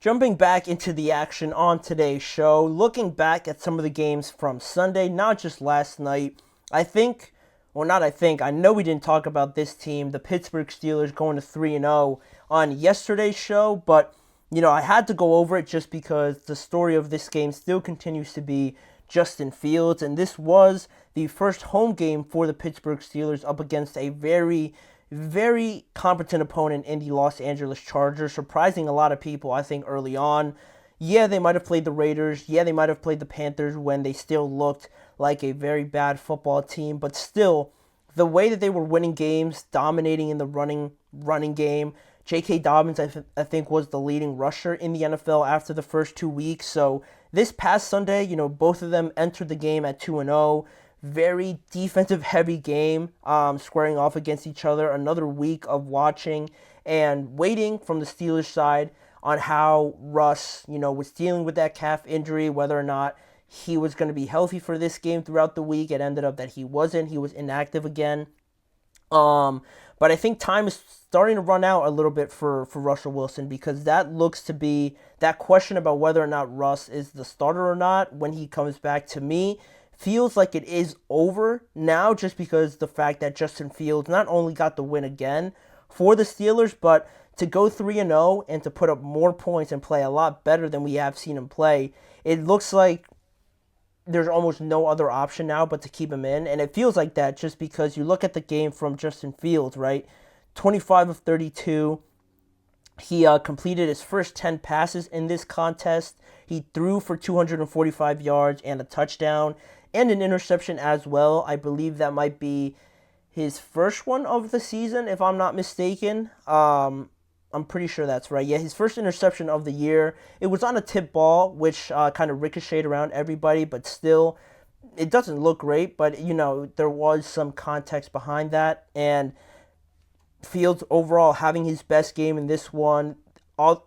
Jumping back into the action on today's show, looking back at some of the games from Sunday, not just last night. I know we didn't talk about this team, the Pittsburgh Steelers going to 3-0 on yesterday's show, but I had to go over it just because the story of this game still continues to be Justin Fields, and this was the first home game for the Pittsburgh Steelers up against a very, very competent opponent in the Los Angeles Chargers, surprising a lot of people, I think, early on. Yeah, they might have played the Raiders. Yeah, they might have played the Panthers when they still looked like a very bad football team, but still, the way that they were winning games, dominating in the running game. J.K. Dobbins, I think, was the leading rusher in the NFL after the first 2 weeks. So this past Sunday, both of them entered the game at 2-0. Very defensive-heavy game, squaring off against each other. Another week of watching and waiting from the Steelers side on how Russ, was dealing with that calf injury, whether or not he was going to be healthy for this game throughout the week. It ended up that he wasn't. He was inactive again. But I think time is starting to run out a little bit for Russell Wilson, because that looks to be that question about whether or not Russ is the starter or not when he comes back, to me, feels like it is over now, just because the fact that Justin Fields not only got the win again for the Steelers, but to go 3-0 and to put up more points and play a lot better than we have seen him play, it looks like there's almost no other option now but to keep him in. And it feels like that just because you look at the game from Justin Fields, right? 25 of 32. He completed his first 10 passes in this contest. He threw for 245 yards and a touchdown and an interception as well. I believe that might be his first one of the season, if I'm not mistaken. I'm pretty sure that's right. Yeah, his first interception of the year. It was on a tip ball, which kind of ricocheted around everybody, but still, it doesn't look great. But, there was some context behind that. And Fields overall having his best game in this one.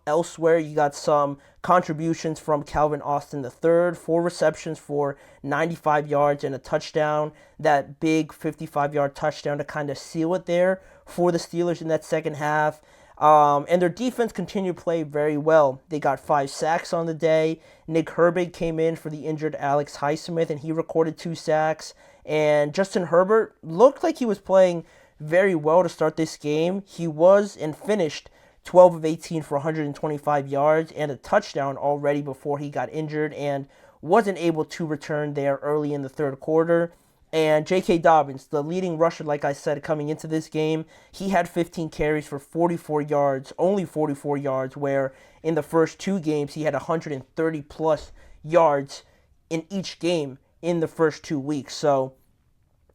Elsewhere, you got some contributions from Calvin Austin III, 4 receptions for 95 yards and a touchdown. That big 55-yard touchdown to kind of seal it there for the Steelers in that second half. And their defense continued to play very well. They got 5 sacks on the day. Nick Herbert came in for the injured Alex Highsmith, and he recorded 2 sacks. And Justin Herbert looked like he was playing very well to start this game. He was and finished 12 of 18 for 125 yards and a touchdown already before he got injured and wasn't able to return there early in the third quarter. And J.K. Dobbins, the leading rusher, like I said, coming into this game, he had 15 carries for 44 yards, only 44 yards, where in the first 2 games he had 130-plus yards in each game in the first 2 weeks. So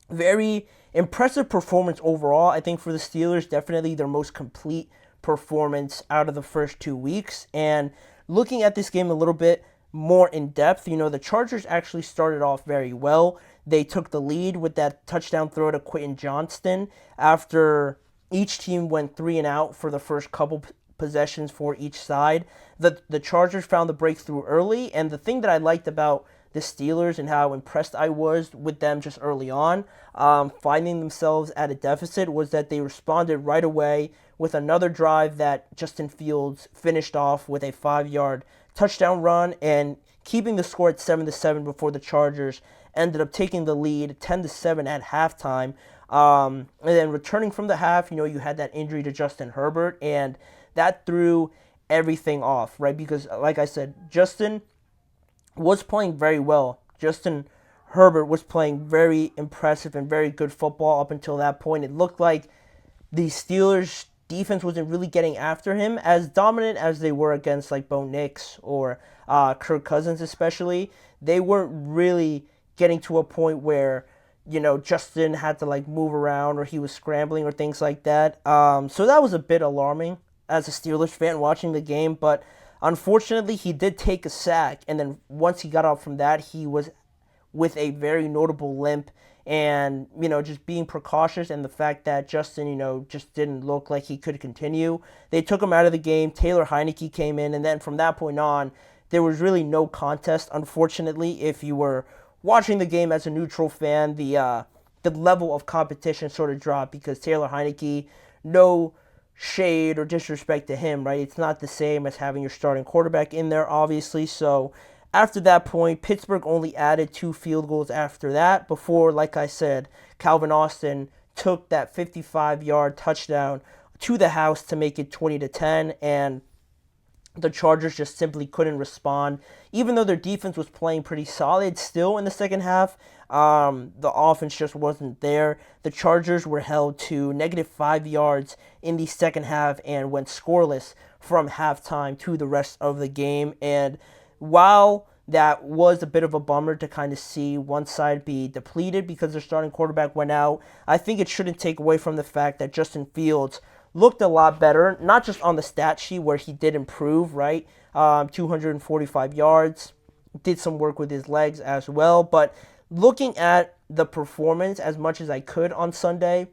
very impressive performance overall, I think, for the Steelers. Definitely their most complete performance out of the first 2 weeks. And looking at this game a little bit more in depth, the Chargers actually started off very well. They took the lead with that touchdown throw to Quentin Johnston after each team went 3 and out for the first couple possessions for each side. The Chargers found the breakthrough early, and the thing that I liked about the Steelers and how impressed I was with them just early on, finding themselves at a deficit, was that they responded right away with another drive that Justin Fields finished off with a 5-yard touchdown run and keeping the score at 7-7 before the Chargers ended up taking the lead 10-7 at halftime. And then returning from the half, you had that injury to Justin Herbert, and that threw everything off, right? Because, like I said, Justin was playing very well. Justin Herbert was playing very impressive and very good football up until that point. It looked like the Steelers' defense wasn't really getting after him as dominant as they were against like Bo Nix or Kirk Cousins especially. They weren't really getting to a point where, Justin had to like move around or he was scrambling or things like that. So that was a bit alarming as a Steelers fan watching the game, but unfortunately he did take a sack, and then once he got up from that, he was with a very notable limp. And, just being precautious and the fact that Justin, just didn't look like he could continue. They took him out of the game. Taylor Heineke came in. And then from that point on, there was really no contest. Unfortunately, if you were watching the game as a neutral fan, the level of competition sort of dropped because Taylor Heineke, no shade or disrespect to him, right? It's not the same as having your starting quarterback in there, obviously. So after that point, Pittsburgh only added 2 field goals after that before, like I said, Calvin Austin took that 55-yard touchdown to the house to make it 20-10, and the Chargers just simply couldn't respond. Even though their defense was playing pretty solid still in the second half, the offense just wasn't there. The Chargers were held to -5 yards in the second half and went scoreless from halftime to the rest of the game. And while that was a bit of a bummer to kind of see one side be depleted because their starting quarterback went out, I think it shouldn't take away from the fact that Justin Fields looked a lot better, not just on the stat sheet where he did improve, right? 245 yards, did some work with his legs as well. But looking at the performance as much as I could on Sunday,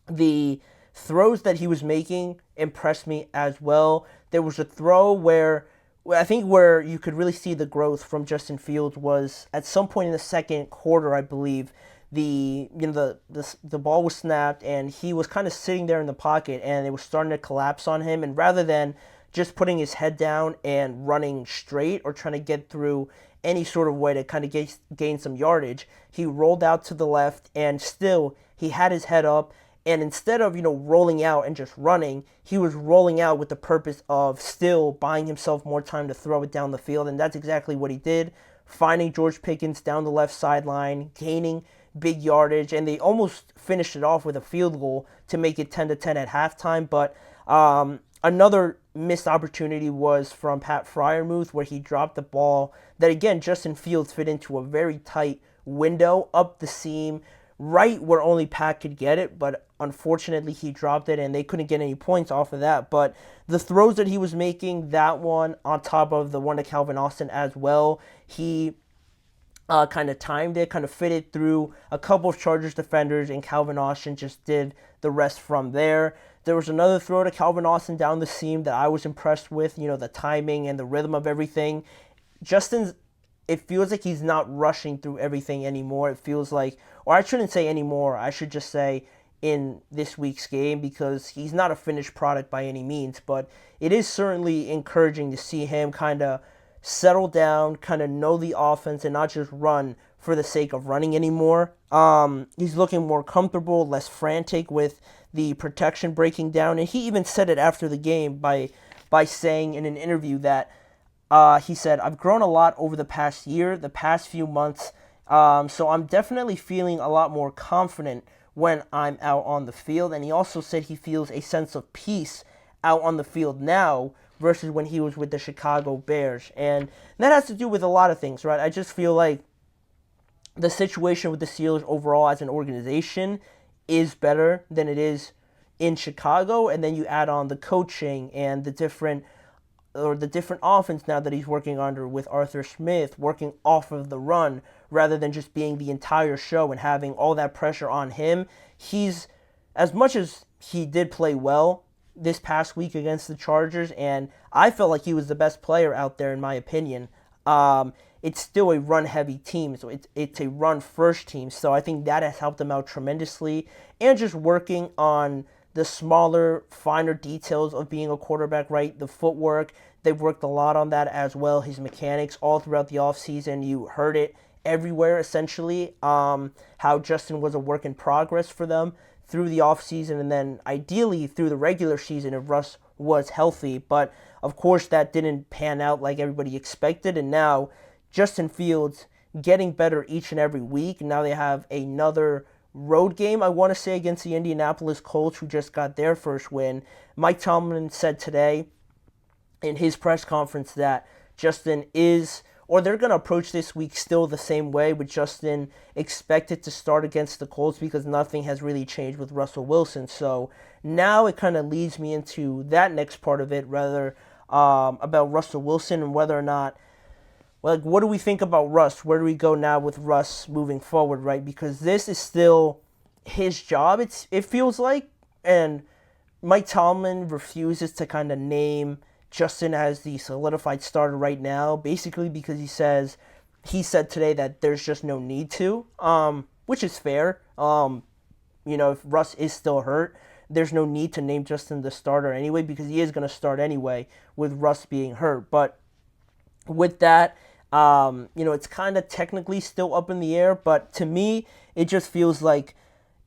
the throws that he was making impressed me as well. There was a throw where I think where you could really see the growth from Justin Fields was at some point in the second quarter, I believe. The ball was snapped and he was kind of sitting there in the pocket and it was starting to collapse on him, and rather than just putting his head down and running straight or trying to get through any sort of way to kind of gain some yardage, he rolled out to the left and still he had his head up, and instead of rolling out and just running, he was rolling out with the purpose of still buying himself more time to throw it down the field, and that's exactly what he did, finding George Pickens down the left sideline, gaining big yardage, and they almost finished it off with a field goal to make it 10-10 at halftime. But another missed opportunity was from Pat Freiermuth, where he dropped the ball that, again, Justin Fields fit into a very tight window up the seam, right where only Pat could get it, but unfortunately he dropped it and they couldn't get any points off of that. But the throws that he was making, that one on top of the one to Calvin Austin as well, he kind of timed it, kind of fitted through a couple of Chargers defenders, and Calvin Austin just did the rest from there. There was another throw to Calvin Austin down the seam that I was impressed with, the timing and the rhythm of everything. It feels like he's not rushing through everything anymore. It feels like, or I shouldn't say anymore, I should just say in this week's game, because he's not a finished product by any means, but it is certainly encouraging to see him kind of settle down, kind of know the offense, and not just run for the sake of running anymore. He's looking more comfortable, less frantic with the protection breaking down, and he even said it after the game by saying in an interview that he said, "I've grown a lot over the past year, the past few months, so I'm definitely feeling a lot more confident when I'm out on the field." And he also said he feels a sense of peace out on the field now versus when he was with the Chicago Bears. And that has to do with a lot of things, right? I just feel like the situation with the Steelers overall as an organization is better than it is in Chicago. And then you add on the coaching and the different offense now that he's working under with Arthur Smith, working off of the run rather than just being the entire show and having all that pressure on him. He's, as much as he did play well this past week against the Chargers, and I felt like he was the best player out there in my opinion, it's still a run-heavy team, so it's a run-first team, so I think that has helped him out tremendously, and just working on the smaller, finer details of being a quarterback, right? The footwork, they've worked a lot on that as well, his mechanics all throughout the offseason. You heard it everywhere, essentially, how Justin was a work in progress for them through the offseason, and then ideally through the regular season if Russ was healthy. But, of course, that didn't pan out like everybody expected, and now Justin Fields getting better each and every week. Now they have another road game, I want to say, against the Indianapolis Colts, who just got their first win. Mike Tomlin said today in his press conference that Justin is, or they're going to approach this week still the same way, with Justin expected to start against the Colts because nothing has really changed with Russell Wilson. So now it kind of leads me into that next part of it, rather about Russell Wilson and whether or not, like, what do we think about Russ? Where do we go now with Russ moving forward, right? Because this is still his job, it feels like, and Mike Tomlin refuses to kind of name Justin as the solidified starter right now, basically because he said today that there's just no need to, which is fair. If Russ is still hurt, there's no need to name Justin the starter anyway, because he is going to start anyway with Russ being hurt. But with that, it's kind of technically still up in the air, but to me, it just feels like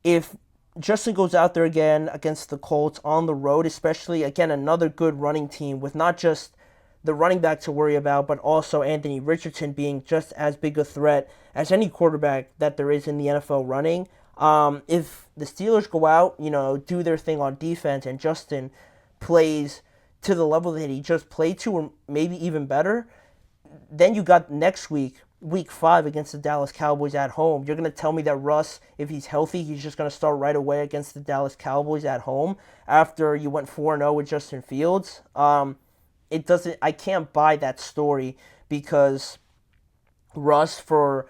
if Justin goes out there again against the Colts on the road, especially, again, another good running team with not just the running back to worry about, but also Anthony Richardson being just as big a threat as any quarterback that there is in the NFL running. If the Steelers go out, do their thing on defense, and Justin plays to the level that he just played to, or maybe even better, then you got next week, week 5 against the Dallas Cowboys at home. You're going to tell me that Russ, if he's healthy, he's just going to start right away against the Dallas Cowboys at home after you went 4-0 with Justin Fields? I can't buy that story, because Russ, for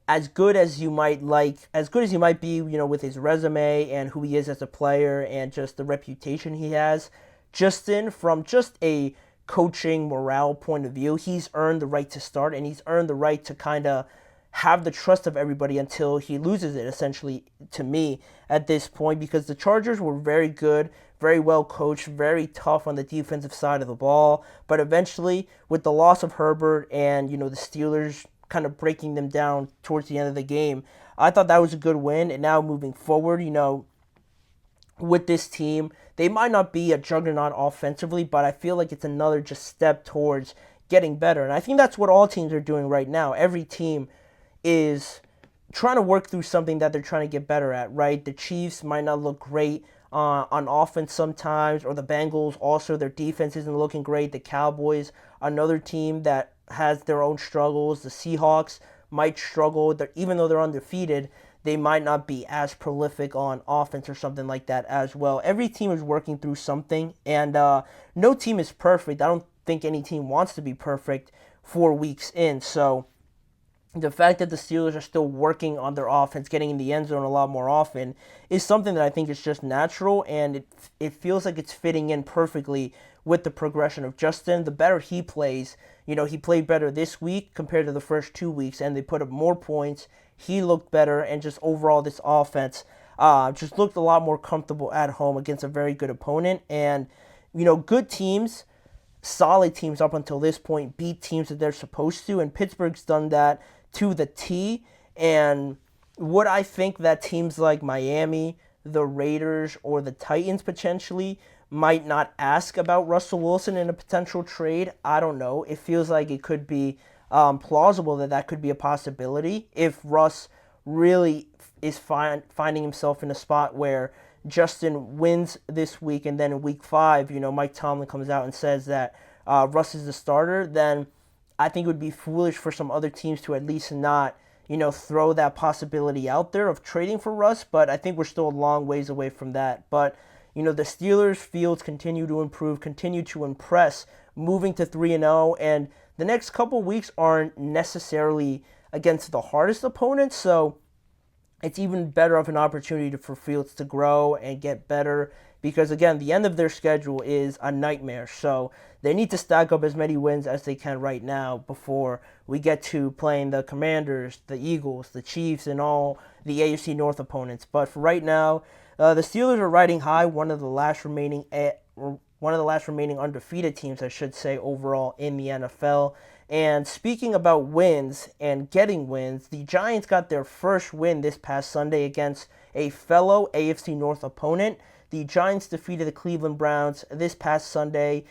as good as you might be, with his resume and who he is as a player and just the reputation he has, Justin, from just a coaching morale point of view, he's earned the right to start, and he's earned the right to kind of have the trust of everybody until he loses it, essentially, to me, at this point, because the Chargers were very good, very well coached, very tough on the defensive side of the ball, but eventually, with the loss of Herbert and, the Steelers kind of breaking them down towards the end of the game, I thought that was a good win. And now moving forward, with this team, they might not be a juggernaut offensively, but I feel like it's another just step towards getting better. And I think that's what all teams are doing right now. Every team is trying to work through something that they're trying to get better at, right? The Chiefs might not look great on offense sometimes, or the Bengals also, their defense isn't looking great. The Cowboys, another team that has their own struggles. The Seahawks might struggle. Even though they're undefeated, they might not be as prolific on offense or something like that as well. Every team is working through something, and no team is perfect. I don't think any team wants to be perfect 4 weeks in. So the fact that the Steelers are still working on their offense, getting in the end zone a lot more often, is something that I think is just natural, and it feels like it's fitting in perfectly with the progression of Justin. The better he plays, he played better this week compared to the first 2 weeks, and they put up more points. He looked better, and just overall this offense just looked a lot more comfortable at home against a very good opponent. And, good teams, solid teams up until this point, beat teams that they're supposed to, and Pittsburgh's done that to the T. And would I think that teams like Miami, the Raiders, or the Titans potentially might not ask about Russell Wilson in a potential trade? I don't know. It feels like it could be plausible that could be a possibility if Russ really is finding himself in a spot where Justin wins this week, and then in week 5, Mike Tomlin comes out and says that Russ is the starter. Then I think it would be foolish for some other teams to at least not, throw that possibility out there of trading for Russ, but I think we're still a long ways away from that. But, the Steelers' fields continue to improve, continue to impress, moving to 3-0, and the next couple weeks aren't necessarily against the hardest opponents, so it's even better of an opportunity for Fields to grow and get better, because, again, the end of their schedule is a nightmare, so they need to stack up as many wins as they can right now before we get to playing the Commanders, the Eagles, the Chiefs, and all the AFC North opponents. But for right now, the Steelers are riding high, one of the last remaining undefeated teams, I should say, overall in the NFL. And speaking about wins and getting wins, the Giants got their first win this past Sunday against a fellow AFC North opponent. The Giants defeated the Cleveland Browns this past Sunday.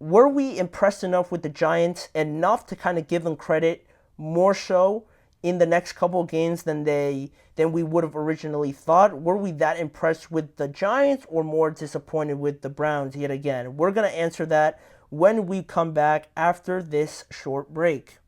Were we impressed enough with the Giants, enough to kind of give them credit more so in the next couple of games than we would have originally thought? Were we that impressed with the Giants, or more disappointed with the Browns yet again? We're going to answer that when we come back after this short break.